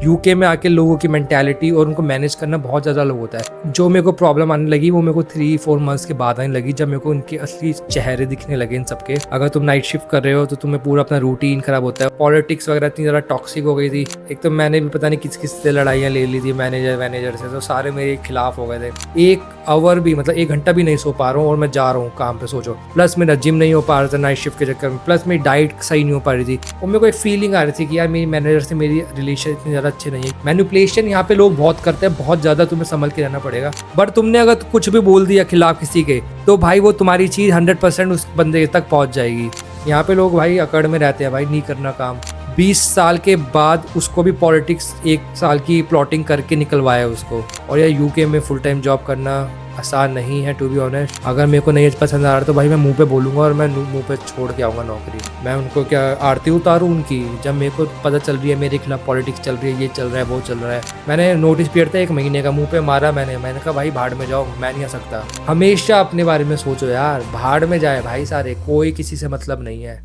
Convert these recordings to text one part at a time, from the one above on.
UK में आके लोगों की मेंटालिटी और उनको मैनेज करना बहुत ज़्यादा अलग होता है। जो मेरे को प्रॉब्लम आने लगी वो मेरे को 3-4 मंथ्स के बाद आने लगी, जब मेरे को उनके असली चेहरे दिखने लगे इन सबके। अगर तुम नाइट शिफ्ट कर रहे हो तो तुम्हें पूरा अपना रूटीन खराब होता है। पॉलिटिक्स वगैरह इतनी ज़्यादा टॉक्सिक हो गई थी। एक तो मैंने भी पता नहीं किस किस से लड़ाइयाँ ले ली थी मैनेजर से, तो सारे मेरे खिलाफ हो गए थे। 1 आवर भी मतलब 1 घंटा भी नहीं सो पा रहा हूँ और मैं जा रहा हूँ काम पे, सोचो। प्लस मेरा जिम नहीं हो पा रहा था नाइट शिफ्ट के चक्कर में, प्लस मेरी डाइट सही नहीं हो पा रही थी। और मेरे को एक फीलिंग आ रही थी कि यार मेरी मैनेजर से मेरी रिलेशन इतनी ज़्यादा अच्छे नहीं है। मैनिपुलेशन यहाँ पे लोग बहुत करते हैं, बहुत ज़्यादा तुम्हें संभल के रहना पड़ेगा। बट तुमने अगर कुछ भी बोल दिया खिलाफ किसी के, तो भाई वो तुम्हारी चीज़ 100% उस बंदे तक पहुँच जाएगी। यहाँ पे लोग भाई अकड़ में रहते हैं भाई, नहीं करना काम। 20 साल के बाद उसको भी पॉलिटिक्स 1 साल की प्लॉटिंग करके निकलवाया उसको। और यार यूके में फुल टाइम जॉब करना आसान नहीं है, टू बी ऑनेस्ट। अगर मेरे को नहीं पसंद आ रहा तो भाई मैं मुंह पे बोलूँगा और मैं मुंह पे छोड़ के आऊँगा नौकरी। मैं उनको क्या आरती उतारूँ उनकी, जब मेरे को पता चल रही है मेरे खिलाफ पॉलिटिक्स चल रही है, ये चल रहा है वो चल रहा है। मैंने नोटिस पीरियड था 1 महीने का, मुंह पे मारा मैंने कहा भाई भाड़ में जाओ, मैं नहीं आ सकता। हमेशा अपने बारे में सोचो यार, भाड़ में जाए भाई सारे, कोई किसी से मतलब नहीं है।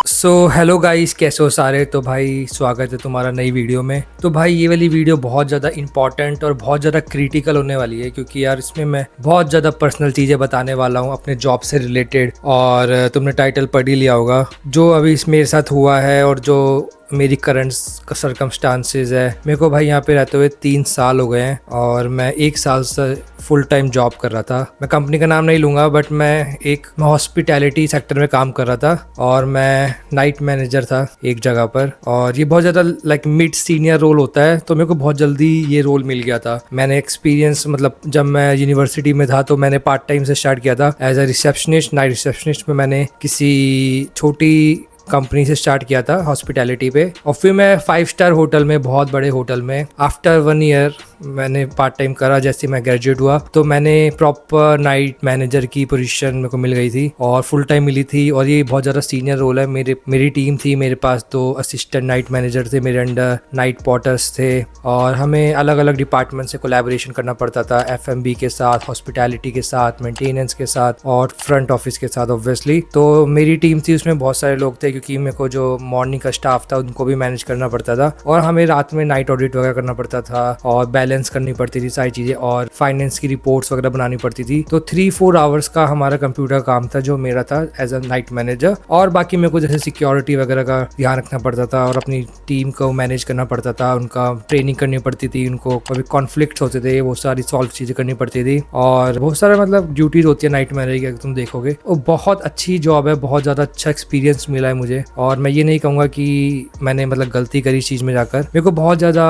सो हेलो गाइस, कैसे हो सारे। तो भाई स्वागत है तुम्हारा नई वीडियो में। तो भाई ये वाली वीडियो बहुत ज़्यादा इंपॉर्टेंट और बहुत ज़्यादा क्रिटिकल होने वाली है, क्योंकि यार इसमें मैं बहुत ज़्यादा पर्सनल चीज़ें बताने वाला हूँ अपने जॉब से रिलेटेड। और तुमने टाइटल पढ़ ही लिया होगा जो अभी मेरे साथ हुआ है और जो मेरी करंट सर्कमस्टांसेस है। मेरे को भाई यहाँ पे रहते हुए 3 साल हो गए हैं और मैं 1 साल से फुल टाइम जॉब कर रहा था। मैं कंपनी का नाम नहीं लूँगा, बट मैं हॉस्पिटैलिटी सेक्टर में काम कर रहा था और मैं नाइट मैनेजर था एक जगह पर। और ये बहुत ज़्यादा लाइक मिड सीनियर रोल होता है, तो मेरे को बहुत जल्दी ये रोल मिल गया था। मैंने एक्सपीरियंस मतलब जब मैं यूनिवर्सिटी में था तो मैंने पार्ट टाइम से स्टार्ट किया था as a receptionist, night receptionist में। मैंने किसी छोटी कंपनी से स्टार्ट किया था हॉस्पिटैलिटी पे, और फिर मैं 5 स्टार होटल में, बहुत बड़े होटल में, आफ्टर 1 ईयर मैंने पार्ट टाइम करा। जैसे मैं ग्रेजुएट हुआ तो मैंने प्रॉपर नाइट मैनेजर की पोजीशन मेरे को मिल गई थी और फुल टाइम मिली थी। और ये बहुत ज़्यादा सीनियर रोल है। मेरी टीम थी, मेरे पास 2 असिस्टेंट नाइट मैनेजर थे, मेरे अंडर नाइट पॉटर्स थे, और हमें अलग अलग डिपार्टमेंट से कोलैबोरेशन करना पड़ता था। एफएमबी के साथ, हॉस्पिटैलिटी के साथ, मेंटेनेंस के साथ और फ्रंट ऑफिस के साथ ऑब्वियसली। तो मेरी टीम थी, उसमें बहुत सारे लोग थे, क्योंकि मेरे को जो मॉर्निंग का स्टाफ था उनको भी मैनेज करना पड़ता था, और हमें रात में नाइट ऑडिट वगैरह करना पड़ता था और बैलेंस करनी पड़ती थी सारी चीज़ें, और फाइनेंस की रिपोर्ट्स वगैरह बनानी पड़ती थी। तो 3-4 आवर्स का हमारा कंप्यूटर काम था जो मेरा था एज अ नाइट मैनेजर। और बाकी मेरे को जैसे सिक्योरिटी वगैरह का ध्यान रखना पड़ता था और अपनी टीम को मैनेज करना पड़ता था, उनका ट्रेनिंग करनी पड़ती थी, उनको कभी कॉन्फ्लिक्ट होते थे वो सारी सॉल्व चीज़ें करनी पड़ती थी। और बहुत सारा मतलब ड्यूटीज होती है नाइट मैनेजर की, अगर तुम देखोगे वो बहुत अच्छी जॉब है, बहुत ज़्यादा अच्छा एक्सपीरियंस मिला है मुझे। और मैं ये नहीं कहूँगा कि मैंने मतलब गलती करी इस चीज़ में जाकर, मेरे को बहुत ज़्यादा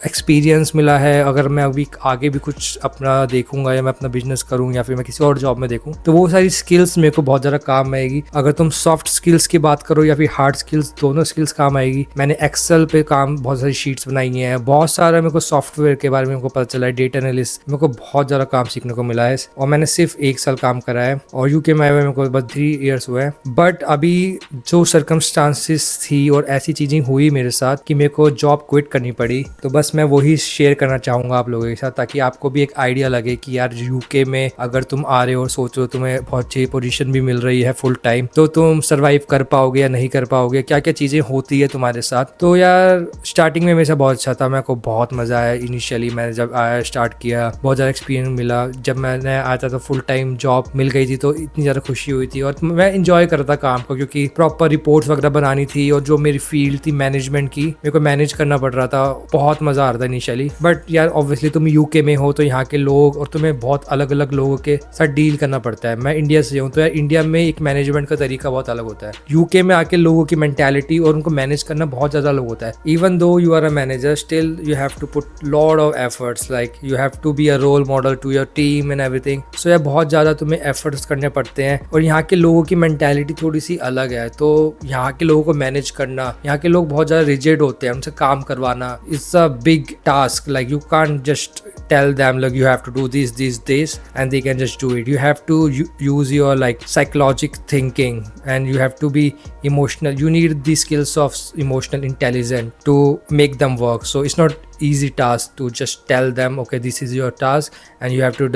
एक्सपीरियंस मिला है। अगर मैं अभी आगे भी कुछ अपना देखूंगा या मैं अपना बिजनेस करूँ या फिर मैं किसी और जॉब में देखूँ, तो वो सारी स्किल्स मेरे को बहुत ज़्यादा काम आएगी। अगर तुम सॉफ्ट स्किल्स की बात करो या फिर हार्ड स्किल्स, दोनों स्किल्स काम आएगी। मैंने एक्सेल पे काम, बहुत सारी शीट्स बनाई हैं, बहुत सारा मेरे को सॉफ्टवेयर के बारे में मेरे को पता चला है, डेटा एनालिस्ट, मेरे को बहुत ज़्यादा काम सीखने को मिला है। और मैंने सिर्फ 1 साल काम करा है और यूके में आए हुए मेरे को बस 3 ईयर्स हुए हैं। बट अभी जो सर्कमस्टांसिस थी और ऐसी चीज़ें हुई मेरे साथ कि मेरे को जॉब क्विट करनी पड़ी, तो बस मैं वही शेयर करना चाहूँगा आप लोगों के साथ, ताकि आपको भी एक आइडिया लगे कि यार यूके में अगर तुम आ रहे हो और सोच रहे हो तुम्हें बहुत अच्छी पोजीशन भी मिल रही है फुल टाइम, तो तुम सर्वाइव कर पाओगे या नहीं कर पाओगे, क्या क्या चीज़ें होती है तुम्हारे साथ। तो यार स्टार्टिंग में मेरे साथ बहुत अच्छा था, मेरे को बहुत मज़ा आया। इनिशियली मैंने जब आया स्टार्ट किया, बहुत ज़्यादा एक्सपीरियंस मिला। जब मैंने आया था तो फुल टाइम जॉब मिल गई थी, तो इतनी ज़्यादा खुशी हुई थी और मैं इंजॉय कर रहा था काम को, क्योंकि प्रॉपर रिपोर्ट्स वगैरह बनानी थी और जो मेरी फील्ड थी मैनेजमेंट की, मेरे को मैनेज करना पड़ रहा था। बहुत मज़ा आ रहा था इनिशियली। बट यार ऑब्वियसली तुम यूके में हो तो यहाँ के लोग और तुम्हें बहुत अलग अलग लोगों के साथ डील करना पड़ता है। मैं इंडिया से हूँ, तो यार इंडिया में एक मैनेजमेंट का तरीका बहुत अलग होता है। यूके में आके लोगों की मेंटालिटी और उनको मैनेज करना बहुत ज़्यादा अलग होता है। Even though you are a manager, still you have to put lot of efforts, like you have to be a role model to your team and everything. So यार बहुत ज़्यादा तुम्हें एफर्ट्स करने पड़ते हैं और यहाँ के लोगों की मेंटालिटी थोड़ी सी अलग है, तो यहाँ के लोगों को मैनेज करना, यहाँ के लोग बहुत ज़्यादा रिजिड होते हैं, उनसे काम करवाना it's a big task. Like you can't just tell them like you have to do these days and they can just do it. You have to use your like psychological thinking and you have to be emotional. You need the skills of emotional intelligence to make them work. So it's not easy task to just tell them okay this is your task and you have to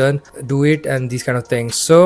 do it and these kind of things. So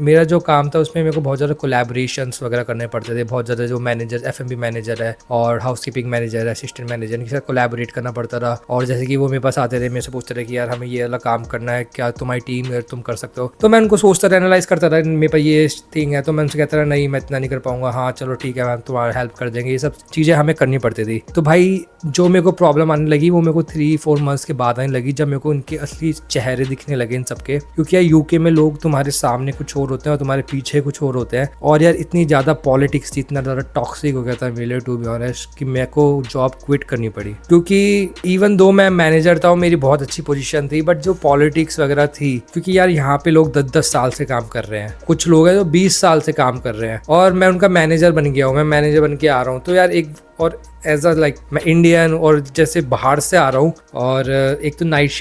मेरा जो काम था उसमें मेरे को बहुत ज़्यादा collaborations वगैरह करने पड़ते थे, बहुत ज़्यादा जो मैनेजर एफ मैनेजर है और हाउसकीपिंग मैनेजर है, असिस्टेंट मैनेजर, इनके साथ कोलैबोरेट करना पड़ता था। और जैसे कि वो मेरे पास आते थे, मेरे से पूछते थे कि यार हमें ये वाला काम करना है, क्या तुम्हारी टीम है, तुम कर सकते हो? तो मैं उनको सोचता था, एनालाइज करता था, मेरे पास ये थिंग है, तो मैं उनसे कहता था नहीं मैं इतना नहीं कर पाऊंगा, हाँ चलो ठीक है मैम तुम्हारा हेल्प कर देंगे। ये सब चीज़ें हमें करनी पड़ती थी। तो भाई जो मेरे को प्रॉब्लम आने लगी वो मेरे को 3-4 मंथ्स के बाद आने लगी, जब मेरे को उनके असली चेहरे दिखने लगे इन सबके। क्योंकि यार यूके में लोग तुम्हारे सामने कुछ और होते हैं और तुम्हारे पीछे कुछ और होते हैं। और यार इतनी ज़्यादा पॉलिटिक्स थी, इतना ज़्यादा टॉक्सिक हो गया था मेरे लिए टू बी ऑनेस्ट कि मेरे को जॉब क्विट करनी पड़ी। क्योंकि इवन दो मैं मैनेजर था और मेरी बहुत अच्छी पोजीशन थी, बट जो पॉलिटिक्स वगैरह थी, क्योंकि यार यहाँ पे लोग 10-10 साल से काम कर रहे हैं, कुछ लोग हैं जो 20 साल से काम कर रहे हैं और मैं उनका मैनेजर बन गया हूँ, मैं मैनेजर बन के आ रहा हूँ। तो यार एक और एज अ लाइक मैं इंडियन और जैसे बाहर से आ रहा हूँ, और एक तो नाइट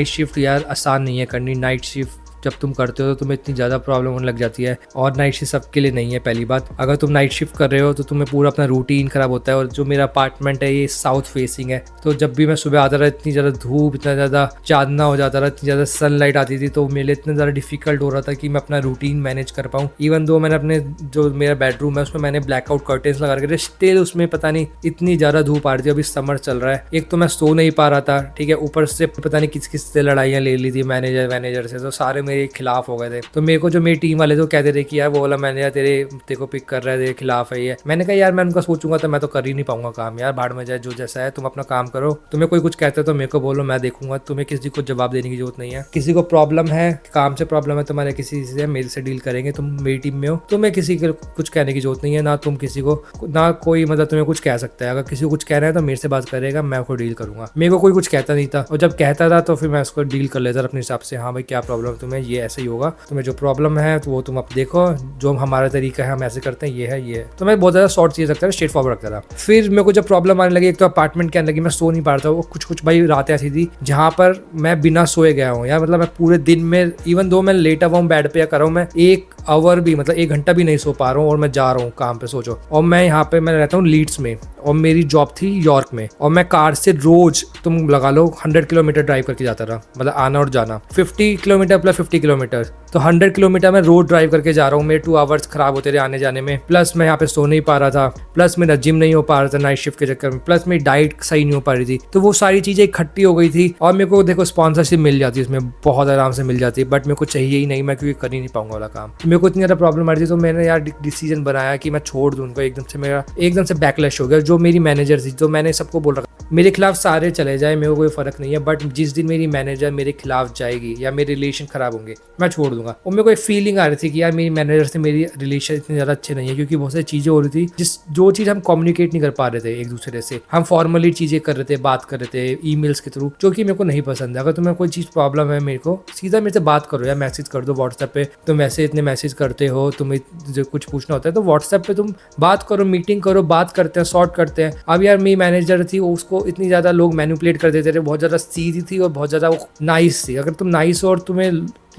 शिफ्ट यार आसान नहीं है करनी। नाइट शिफ्ट जब तुम करते हो तो तुम्हें इतनी ज़्यादा प्रॉब्लम होने लग जाती है, और नाइट शिफ्ट सबके लिए नहीं है। पहली बात, अगर तुम नाइट शिफ्ट कर रहे हो तो तुम्हें पूरा अपना रूटीन ख़राब होता है। और जो मेरा अपार्टमेंट है ये साउथ फेसिंग है, तो जब भी मैं सुबह आता रहा इतनी ज़्यादा धूप, इतना ज़्यादा चांदना हो जाता रहा, इतनी ज़्यादा सनलाइट आती थी, तो मेरे लिए इतना ज़्यादा डिफिकल्ट हो रहा था कि मैं अपना रूटीन मैनेज कर पाऊँ। इवन दो मैंने अपने जो मेरा बेडरूम है उसमें मैंने ब्लैकआउट कर्टेन्स लगा रखे थे, स्टिल उसमें पता नहीं इतनी ज़्यादा धूप आ रही थी। अभी समर चल रहा है, एक तो मैं सो नहीं पा रहा था, ठीक है, ऊपर से पता नहीं किस किस से लड़ाइयाँ ले ली थी मैनेजर से, तो सारे मेरे खिलाफ हो गए थे। तो मेरे को जो मेरी टीम वाले तो कहते थे कि यार वो वाला मैनेजर तेरे को पिक कर रहा है, तेरे खिलाफ है ये। मैंने कहा यार मैं उनका सोचूंगा तो मैं तो कर ही नहीं पाऊंगा काम, यार भाड़ में जाए जो जैसा है, तुम अपना काम करो। तुम्हें कोई कुछ कहता है तो मेरे को बोलो, मैं देखूंगा, तुम्हें किसी को जवाब देने की जरूरत नहीं है। किसी को प्रॉब्लम है, काम से प्रॉब्लम है तुम्हारे, किसी से मेरे से डील करेंगे, तुम मेरी टीम में हो, तुम्हें किसी को कुछ कहने की जरूरत नहीं है, ना तुम किसी को, ना कोई मतलब तुम्हें कुछ कह सकता है। अगर किसी को कुछ कहना है तो मेरे से बात करेगा, मैं उसको डील करूंगा। मेरे को कोई कुछ कहता नहीं था, और जब कहता था तो फिर मैं उसको डील कर लेता अपने हिसाब से। हाँ भाई क्या प्रॉब्लम है तुम्हें, ये ऐसे ही होगा, तुम्हें जो प्रॉब्लम है तो वो तुम अब देखो, जो हमारा तरीका है हम ऐसे करते हैं, ये है ये है। तो मैं बहुत ज़्यादा शॉर्ट चीज़ रखता था, स्ट्रेट फॉरवर्ड रखता था। फिर मेरे को जब प्रॉब्लम आने लगी, एक तो अपार्टमेंट के आने लगी, मैं सो नहीं पा रहा था। वो कुछ भाई रातें ऐसी थी जहाँ पर मैं बिना सोए गया हूँ यार, मतलब मैं पूरे दिन में, इवन दो मैं लेटा हुआ हूँ बेड पे या कर रहा हूँ, मैं 1 आवर भी मतलब 1 घंटा भी नहीं सो पा रहा हूँ, और मैं जा रहा हूँ काम पे, सोचो। और मैं यहाँ पे मैं रहता हूँ लीड्स में, और मेरी जॉब थी यॉर्क में, और मैं कार से रोज तुम लगा लो 100 किलोमीटर ड्राइव करके जाता था, मतलब आना और जाना 50 किलोमीटर प्लस 50 किलोमीटर, तो 100 किलोमीटर मैं रोड ड्राइव करके जा रहा हूँ। मेरे 2 आवर्स खराब होते थे आने जाने में, प्लस मैं यहाँ पे सो नहीं पा रहा था, प्लस मेरा जिम नहीं हो पा रहा था नाइट शिफ्ट के चक्कर में, प्लस मेरी डाइट सही नहीं हो पा रही थी। तो वो सारी चीज़ें इकट्ठी हो गई थी, और मेरे को देखो स्पॉन्सरशिप मिल जाती है उसमें, बहुत आराम से मिल जाती है, बट मेरे को चाहिए ही नहीं, मैं क्योंकि कर ही नहीं पाऊंगा वाला काम। तो मेरे को इतनी ज़्यादा प्रॉब्लम आ रही थी, तो मैंने यार डिसीजन बनाया कि मैं छोड़ दूँ उनको। एकदम से बैकलैश हो गया। जो मेरी मैनेजर थी, जो मैंने सबको बोल रखा मेरे खिलाफ सारे चले जाए, मेरे को कोई फर्क नहीं है, बट जिस दिन मेरी मैनेजर मेरे खिलाफ जाएगी या मेरे रिलेशन खराब होंगे, मैं छोड़ दूंगा। और मेरे को एक फीलिंग आ रही थी कि यार मेरी मैनेजर से मेरी रिलेशन इतने ज़्यादा अच्छे नहीं है, क्योंकि बहुत सारी चीज़ें हो रही थी जो चीज़ हम कम्युनिकेट नहीं कर पा रहे थे एक दूसरे से। हम फॉर्मली चीज़ें कर रहे थे, बात कर रहे थे ईमेल्स के थ्रू, जो कि मेरे को नहीं पसंद है। अगर तुम्हें कोई चीज़ प्रॉब्लम है, मेरे को सीधा मेरे से बात करो या मैसेज कर दो व्हाट्सएप पे। तुम वैसे इतने मैसेज करते हो, तुम्हें जो कुछ पूछना होता है तो व्हाट्सएप पे तुम बात करो, मीटिंग करो, बात करते हैं, सॉर्ट करते हैं। अब यार मेरी मैनेजर थी, उसको इतनी ज़्यादा लोग मैनिपुलेट कर देते थे, बहुत ज़्यादा सीधी थी और बहुत ज़्यादा वो नाइस थी। अगर तुम नाइस हो और तुम्हें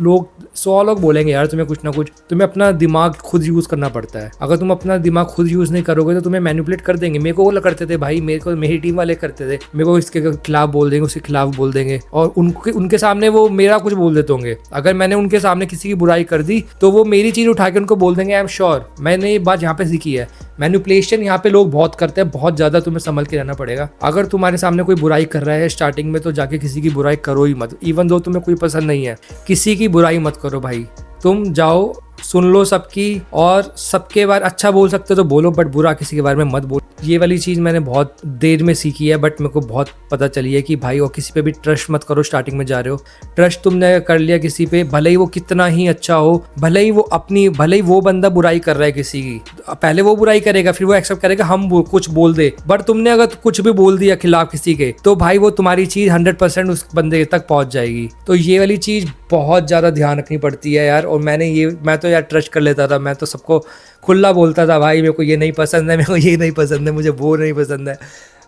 लोग 100 लोग बोलेंगे यार तुम्हें कुछ ना कुछ, तुम्हें अपना दिमाग खुद यूज़ करना पड़ता है। अगर तुम अपना दिमाग खुद यूज़ नहीं करोगे तो तुम्हें मैनिपुलेट कर देंगे। मेरे को वो करते थे भाई, मेरी टीम वाले करते थे, मेरे को इसके खिलाफ बोल देंगे, उसके खिलाफ बोल देंगे, और उनके सामने वो मेरा कुछ बोल देते होंगे। अगर मैंने उनके सामने किसी की बुराई कर दी तो वो मेरी चीज़ उठा के उनको बोल देंगे। आई एम श्योर, मैंने ये बात यहाँ पे सीखी है। मैनिपुलेशन यहाँ पे लोग बहुत करते हैं, बहुत ज़्यादा तुम्हें संभल के रहना पड़ेगा। अगर तुम्हारे सामने कोई बुराई कर रहा है स्टार्टिंग में, तो जाके किसी की बुराई करो ही मत। इवन दो तुम्हें कोई पसंद नहीं है, किसी की बुराई मत करो भाई। तुम जाओ, सुन लो सबकी, और सबके बारे अच्छा बोल सकते हो तो बोलो, बट बुरा किसी के बारे में मत बोलो। ये वाली चीज़ मैंने बहुत देर में सीखी है, बट मेरे को बहुत पता चली है कि भाई और किसी पे भी ट्रस्ट मत करो। स्टार्टिंग में जा रहे हो, ट्रस्ट तुमने कर लिया किसी पे, भले ही वो कितना ही अच्छा हो, भले ही वो बंदा बुराई कर रहा है किसी की, पहले वो बुराई करेगा, फिर वो एक्सेप्ट करेगा हम कुछ बोल दे। बट तुमने अगर कुछ भी बोल दिया खिलाफ किसी के, तो भाई वो तुम्हारी चीज़ 100% उस बंदे तक पहुंच जाएगी। तो ये वाली चीज़ बहुत ज़्यादा ध्यान रखनी पड़ती है यार। और मैं तो यार ट्रस्ट कर लेता था, मैं तो सबको खुला बोलता था भाई मेरे को ये नहीं पसंद है, मेरे को ये नहीं पसंद है, मुझे वो नहीं पसंद है।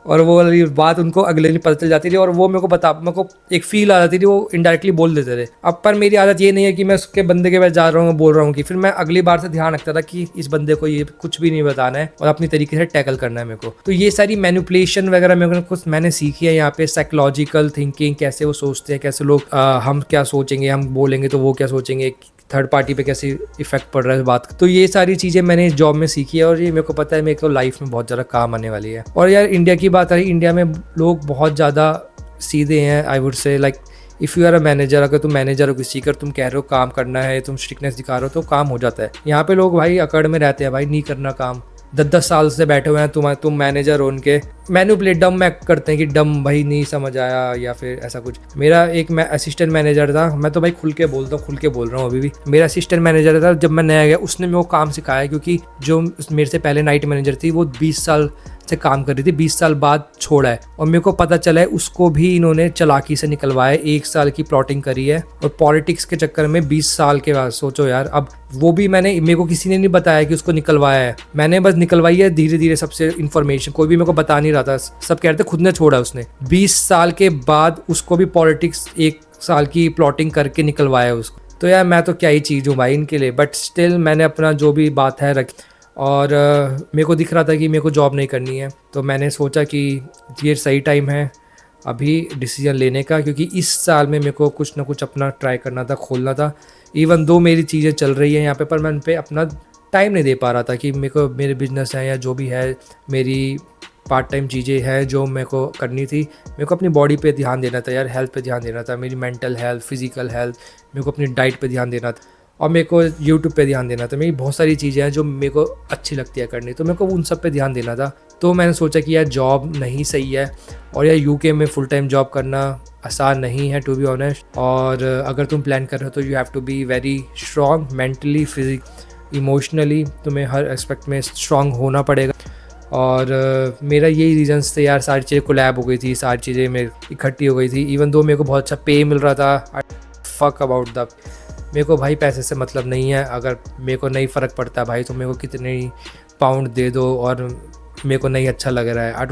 और वो वाली बात उनको अगले दिन पता चल जाती थी और वो मेरे को एक फील आ जाती थी, वो इनडायरेक्टली बोल देते थे। अब पर मेरी आदत ये नहीं है कि मैं उसके बंदे के पास जा रहा हूँ बोल रहा हूँ, कि फिर मैं अगली बार से ध्यान रखता था कि इस बंदे को ये कुछ भी नहीं बताना है और अपनी तरीके से टैकल करना है मेरे को। तो ये सारी मैनिपुलेशन वगैरह मेरे को कुछ मैंने सीखी है यहाँ पे, साइकोलॉजिकल थिंकिंग, कैसे वो सोचते हैं, कैसे लोग हम क्या सोचेंगे, हम बोलेंगे तो वो क्या सोचेंगे, थर्ड पार्टी पे कैसे इफेक्ट पड़ रहा है बात। तो ये सारी चीज़ें मैंने इस जॉब में सीखी है और ये मेरे को पता है मेरे को लाइफ में बहुत ज़्यादा काम आने वाली है। और यार इंडिया की बात आई, इंडिया में लोग बहुत ज़्यादा सीधे हैं। I would say like if you are a manager, अगर तुम मैनेजर हो किसी का, तुम कह रहे हो काम करना है, तुम स्ट्रिक्टनेस दिखा रहे हो तो काम हो जाता है। यहाँ पे लोग भाई अकड़ में रहते हैं, भाई नहीं करना काम, 10-10 साल से बैठे हुए हैं, तुम मैनेजर हो उनके, मैनिपुलेट डम में करते हैं कि डम भाई नहीं समझ आया या फिर ऐसा कुछ। मेरा एक असिस्टेंट मैनेजर था, मैं तो भाई खुल के बोलता हूँ, खुल के बोल रहा हूँ अभी भी। मेरा असिस्टेंट मैनेजर था जब मैं नया गया, उसने मेरे को काम सिखाया, क्योंकि जो मेरे से पहले नाइट मैनेजर थी वो 20 साल से काम कर रही थी, 20 साल बाद छोड़ा है और मेरे को पता चला है उसको भी इन्होंने चालाकी से निकलवाया, 1 साल की प्लॉटिंग करी है और पॉलिटिक्स के चक्कर में 20 साल के बाद। सोचो यार, अब वो भी मेरे को किसी ने नहीं बताया कि उसको निकलवाया है, मैंने बस निकलवाई है धीरे धीरे सबसे इन्फॉर्मेशन, कोई भी मेरे को बता नहीं रहा था, सब कह रहे थे खुद ने छोड़ा उसने। 20 साल के बाद उसको भी पॉलिटिक्स 1 साल की प्लॉटिंग करके निकलवाया उसको। तो यार मैं तो क्या ही चीज़ हूँ भाई इनके लिए, बट स्टिल मैंने अपना जो भी बात है रखी और मेरे को दिख रहा था कि मेरे को जॉब नहीं करनी है, तो मैंने सोचा कि ये सही टाइम है अभी डिसीजन लेने का, क्योंकि इस साल में मेरे को कुछ ना कुछ अपना ट्राई करना था, खोलना था। इवन दो मेरी चीज़ें चल रही हैं यहाँ पे, पर मैं उन पर अपना टाइम नहीं दे पा रहा था कि मेरे बिजनेस है या जो भी है, मेरी पार्ट टाइम चीज़ें हैं जो मेरे को करनी थी। मेरे को अपनी बॉडी पे ध्यान देना था यार, हेल्थ पे ध्यान देना था, मेरी मेंटल हेल्थ, फिजिकल हेल्थ, मेरे को अपनी डाइट पे ध्यान देना था और मेरे को यूट्यूब पे ध्यान देना था। मेरी बहुत सारी चीज़ें हैं जो मेरे को अच्छी लगती है करनी, तो मेरे को उन सब पे ध्यान देना था। तो मैंने सोचा कि यार जॉब नहीं सही है और यार यूके में फुल टाइम जॉब करना आसान नहीं है टू बी ऑनेस्ट। और अगर तुम प्लान कर रहे हो तो you have to be very strong mentally, emotionally, तुम्हें हर एस्पेक्ट में स्ट्रॉन्ग होना पड़ेगा। और मेरा यही रीजंस थे यार, सारी चीज़ें कोलैब हो गई थी, सारी चीज़ें मेरी इकट्ठी हो गई थी। इवन दो मेरे को बहुत अच्छा पे मिल रहा था, फक अबाउट द, मेरे को भाई पैसे से मतलब नहीं है। अगर मेरे को नहीं फ़र्क पड़ता भाई तो मेरे को कितने पाउंड दे दो और मेरे को नहीं अच्छा लग रहा है,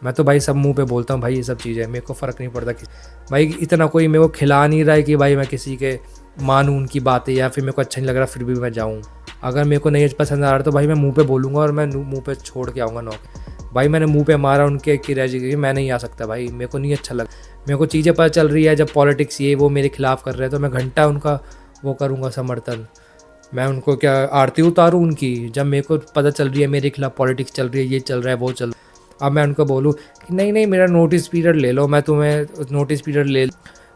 मैं तो भाई सब मुंह पे बोलता हूँ भाई ये सब चीज़ें, मेरे को फ़र्क नहीं पड़ता कि भाई इतना कोई मेरे को खिला नहीं रहा है कि भाई मैं किसी के मानूँ उनकी बातें या फिर मेरे को अच्छा नहीं लग रहा फिर भी मैं जाऊँ। अगर मेरे को नहीं पसंद आ रहा तो भाई मैं मुंह पे बोलूँगा और मैं मुंह पे छोड़ के आऊँगा नौकरी। भाई मैंने मुंह पे मारा उनके कि रह मैं नहीं आ सकता भाई, मेरे को नहीं अच्छा लगा। मेरे को चीज़ें पता चल रही है जब पॉलिटिक्स ये वो मेरे खिलाफ़ कर रहे हैं तो मैं घंटा उनका वो करूँगा समर्थन, मैं उनको क्या आरती उतारूँ उनकी, जब मेरे को पता चल रही है मेरे खिलाफ पॉलिटिक्स चल रही है, ये चल रहा है वो चल रहा है। अब मैं उनको बोलूँ कि नहीं नहीं मेरा नोटिस पीरियड ले लो, मैं तुम्हें नोटिस पीरियड ले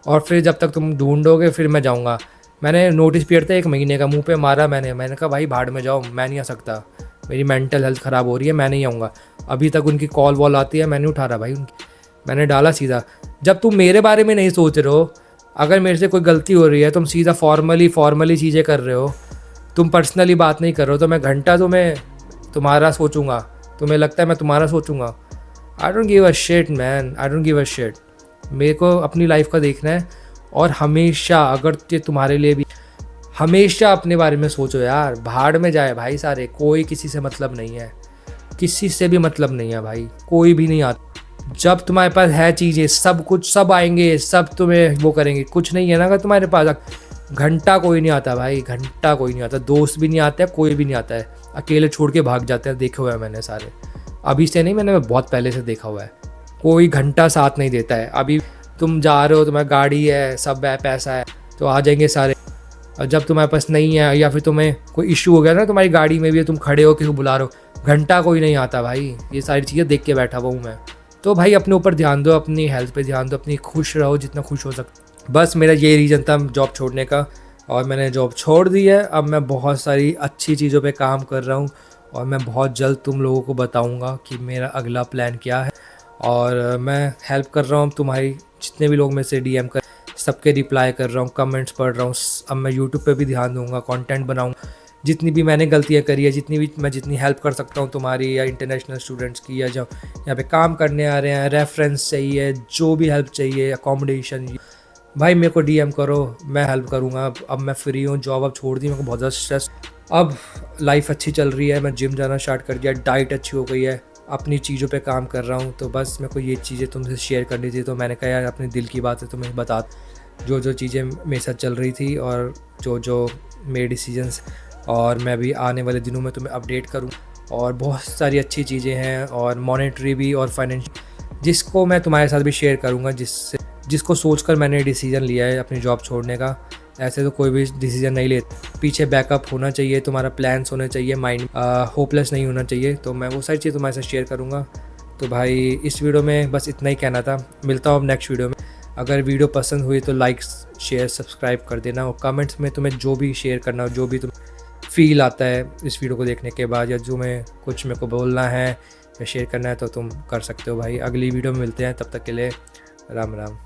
और फिर जब तक तुम ढूंढोगे फिर मैं जाऊँगा। मैंने नोटिस पीरियड था 1 महीने का, मुंह पे मारा मैंने कहा भाई भाड़ में जाओ, मैं नहीं आ सकता, मेरी मेंटल हेल्थ ख़राब हो रही है, मैं नहीं आऊँगा। अभी तक उनकी कॉल वॉल आती है, मैं नहीं उठा रहा भाई उनकी। मैंने डाला सीधा, जब तुम मेरे बारे में नहीं सोच रहे हो, अगर मेरे से कोई गलती हो रही है तुम सीधा फॉर्मली चीज़ें कर रहे हो, तुम पर्सनली बात नहीं कर रहे हो, तो मैं घंटा तुम्हारा सोचूंगा, तुम्हें लगता है मैं तुम्हारा सोचूंगा? I don't give a shit man, I don't give a shit. मेरे को अपनी लाइफ का देखना है और हमेशा, अगर ये तुम्हारे लिए भी, हमेशा अपने बारे में सोचो यार। भाड़ में जाए भाई सारे, कोई किसी से मतलब नहीं है, किसी से भी मतलब नहीं है भाई, कोई भी नहीं आता। जब तुम्हारे पास है चीज़ें, सब कुछ, सब आएंगे, सब तुम्हें वो करेंगे। कुछ नहीं है ना अगर तुम्हारे पास, घंटा कोई नहीं आता भाई, घंटा कोई नहीं आता, दोस्त भी नहीं आते, कोई भी नहीं आता है, अकेले छोड़ के भाग जाते हैं। देखे हुए हैं मैंने सारे, अभी से नहीं, मैंने बहुत पहले से देखा हुआ है। कोई घंटा साथ नहीं देता है। अभी तुम जा रहे हो, तुम्हारी गाड़ी है, सब है, पैसा है, तो आ जाएंगे सारे। और जब तुम्हारे पास नहीं है या फिर तुम्हें कोई इशू हो गया ना तुम्हारी गाड़ी में भी, तुम खड़े हो किसी बुला रहे हो, घंटा कोई नहीं आता भाई। ये सारी चीज़ें देख के बैठा हुआ हूँ मैं। तो भाई अपने ऊपर ध्यान दो, अपनी हेल्थ पे ध्यान दो, अपनी खुश रहो जितना खुश हो सकते। बस मेरा ये रीज़न था जॉब छोड़ने का और मैंने जॉब छोड़ दी है। अब मैं बहुत सारी अच्छी चीज़ों पे काम कर रहा हूँ और मैं बहुत जल्द तुम लोगों को बताऊँगा कि मेरा अगला प्लान क्या है। और मैं हेल्प कर रहा हूँ, तुम्हारी जितने भी लोग मेरे से DM कर, सबके रिप्लाई कर रहा हूँ, कमेंट्स पढ़ रहा हूँ। अब मैं यूट्यूब पे भी ध्यान दूँगा, कंटेंट बनाऊँगा। जितनी भी मैंने गलतियाँ करी है, जितनी हेल्प कर सकता हूँ तुम्हारी या इंटरनेशनल स्टूडेंट्स की, या जो यहाँ पे काम करने आ रहे हैं, रेफरेंस चाहिए, जो भी हेल्प चाहिए, अकोमोडेशन, भाई मेरे को DM करो, मैं हेल्प करूँगा। अब मैं फ्री हूँ, जॉब अब छोड़ दी, मेरे को बहुत ज़्यादा स्ट्रेस, अब लाइफ अच्छी चल रही है, मैं जिम जाना स्टार्ट कर दिया, डाइट अच्छी हो गई है, अपनी चीज़ों पे काम कर रहा हूँ। तो बस मेरे को ये चीज़ें तुमसे शेयर करनी थी, तो मैंने कहा यार अपने दिल की बात है तुम्हें बता, जो चीज़ें मेरे साथ चल रही थी और जो मेरे डिसीजंस, और मैं भी आने वाले दिनों में तुम्हें अपडेट करूँ। और बहुत सारी अच्छी चीज़ें हैं और मॉनेटरी भी और फाइनेंशियल, जिसको मैं तुम्हारे साथ भी शेयर करूँगा, जिसको सोचकर मैंने डिसीज़न लिया है अपनी जॉब छोड़ने का। ऐसे तो कोई भी डिसीज़न नहीं लेता, पीछे बैकअप होना चाहिए, तुम्हारा प्लान्स होने चाहिए, माइंड होपलेस नहीं होना चाहिए। तो मैं वो सारी चीज़ तुम्हारे साथ शेयर करूँगा। तो भाई इस वीडियो में बस इतना ही कहना था। मिलता हूँ अब नेक्स्ट वीडियो में। अगर वीडियो पसंद हुई तो लाइक शेयर सब्सक्राइब कर देना, और कमेंट्स में तुम्हें जो भी शेयर करना हो, जो भी तुम फील आता है इस वीडियो को देखने के बाद, या जो मैं कुछ मेरे को बोलना है या शेयर करना है तो तुम कर सकते हो भाई। अगली वीडियो में मिलते हैं, तब तक के लिए राम राम।